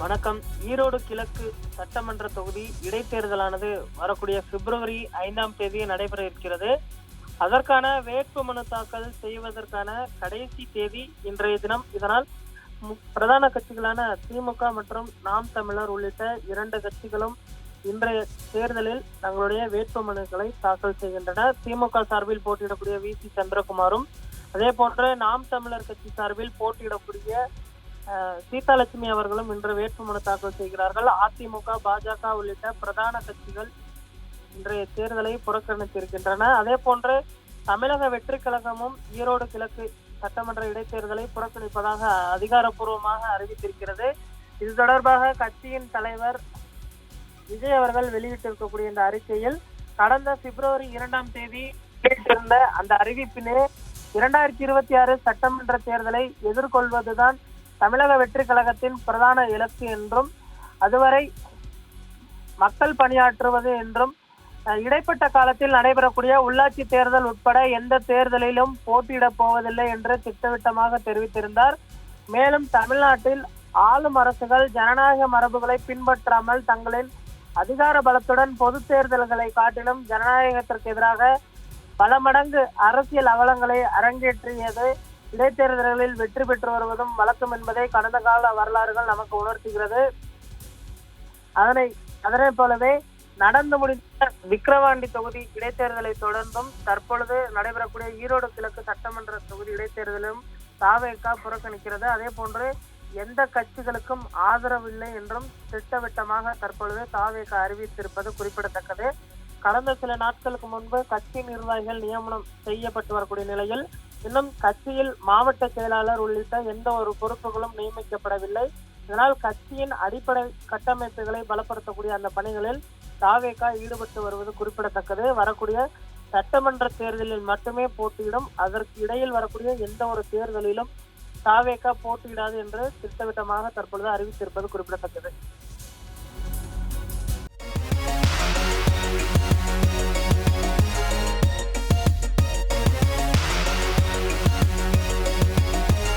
வணக்கம். ஈரோடு கிழக்கு சட்டமன்ற தொகுதி இடைத்தேர்தலானது வரக்கூடிய பிப்ரவரி 5ஆம் தேதி நடைபெற இருக்கிறது. அதற்கான வேட்புமனு தாக்கல் செய்வதற்கான கடைசி தேதி இன்றைய தினம். இதனால் பிரதான கட்சிகளான திமுக மற்றும் நாம் தமிழர் உள்ளிட்ட 2 கட்சிகளும் இன்றைய தேர்தலில் தங்களுடைய வேட்புமனுக்களை தாக்கல் செய்கின்றன. திமுக சார்பில் போட்டியிடக்கூடிய வி.சி. சந்திரகுமாரும், அதே போன்று நாம் தமிழர் கட்சி சார்பில் போட்டியிடக்கூடிய சீதாலட்சுமி அவர்களும் இன்று வேட்புமனு தாக்கல் செய்கிறார்கள். அதிமுக, பாஜக உள்ளிட்ட பிரதான கட்சிகள் இன்றைய தேர்தலை புறக்கணித்திருக்கின்றன. அதே போன்று தமிழக வெற்றி கழகமும் ஈரோடு கிழக்கு சட்டமன்ற இடைத்தேர்தலை புறக்கணிப்பதாக அதிகாரப்பூர்வமாக அறிவித்திருக்கிறது. இது தொடர்பாக கட்சியின் தலைவர் விஜய் அவர்கள் வெளியிட்டிருக்கக்கூடிய இந்த அறிக்கையில், கடந்த பிப்ரவரி 2ஆம் தேதி வெளியிட்டிருந்த அந்த அறிவிப்பிலே 2026 சட்டமன்ற தேர்தலை எதிர்கொள்வதுதான் தமிழக வெற்றி கழகத்தின் பிரதான இலக்கு என்றும், அதுவரை மக்கள் பணியாற்றுவது என்றும், இடைப்பட்ட காலத்தில் நடைபெறக்கூடிய உள்ளாட்சி தேர்தல் உட்பட எந்த தேர்தலிலும் போட்டியிடப் போவதில்லை என்று திட்டவட்டமாக தெரிவித்திருந்தார். மேலும் தமிழ்நாட்டில் ஆளும் அரசுகள் ஜனநாயக மரபுகளை பின்பற்றாமல் தங்களின் அதிகார பலத்துடன் பொது தேர்தல்களை காட்டிலும் ஜனநாயகத்திற்கு எதிராக பல மடங்கு அரசியல் அவலங்களை அரங்கேற்றியது இடைத்தேர்தல்களில் வெற்றி பெற்று வருவதும் வழக்கம் என்பதை கடந்த கால வரலாறுகள் நமக்கு உணர்த்துகிறது. அதனை போலவே நடந்து முடிந்த விக்கிரவாண்டி தொகுதி இடைத்தேர்தலை தொடர்ந்தும் தற்பொழுது நடைபெறக்கூடிய ஈரோடு கிழக்கு சட்டமன்ற தொகுதி இடைத்தேர்தலும் தாவேகா புறக்கணிக்கிறது. அதே போன்று எந்த கட்சிகளுக்கும் ஆதரவில்லை என்றும் திட்டவட்டமாக தற்பொழுது தாவேகா அறிவித்திருப்பது குறிப்பிடத்தக்கது. கடந்த சில நாட்களுக்கு முன்பு கட்சி நிர்வாகிகள் நியமனம் செய்யப்பட்டு வரக்கூடிய நிலையில் இன்னும் கட்சியில் மாவட்ட செயலாளர் உள்ளிட்ட எந்த ஒரு பொறுப்புகளும் நியமிக்கப்படவில்லை. இதனால் கட்சியின் அடிப்படை கட்டமைப்புகளை பலப்படுத்தக்கூடிய அந்த பணிகளில் தாவேகா ஈடுபட்டு வருவது குறிப்பிடத்தக்கது. வரக்கூடிய சட்டமன்ற தேர்தலில் மட்டுமே போட்டியிடும், அதற்கு இடையில் வரக்கூடிய எந்த ஒரு தேர்தலிலும் தாவேகா போட்டியிடாது என்று திட்டவட்டமாக தற்பொழுது அறிவித்திருப்பது குறிப்பிடத்தக்கது.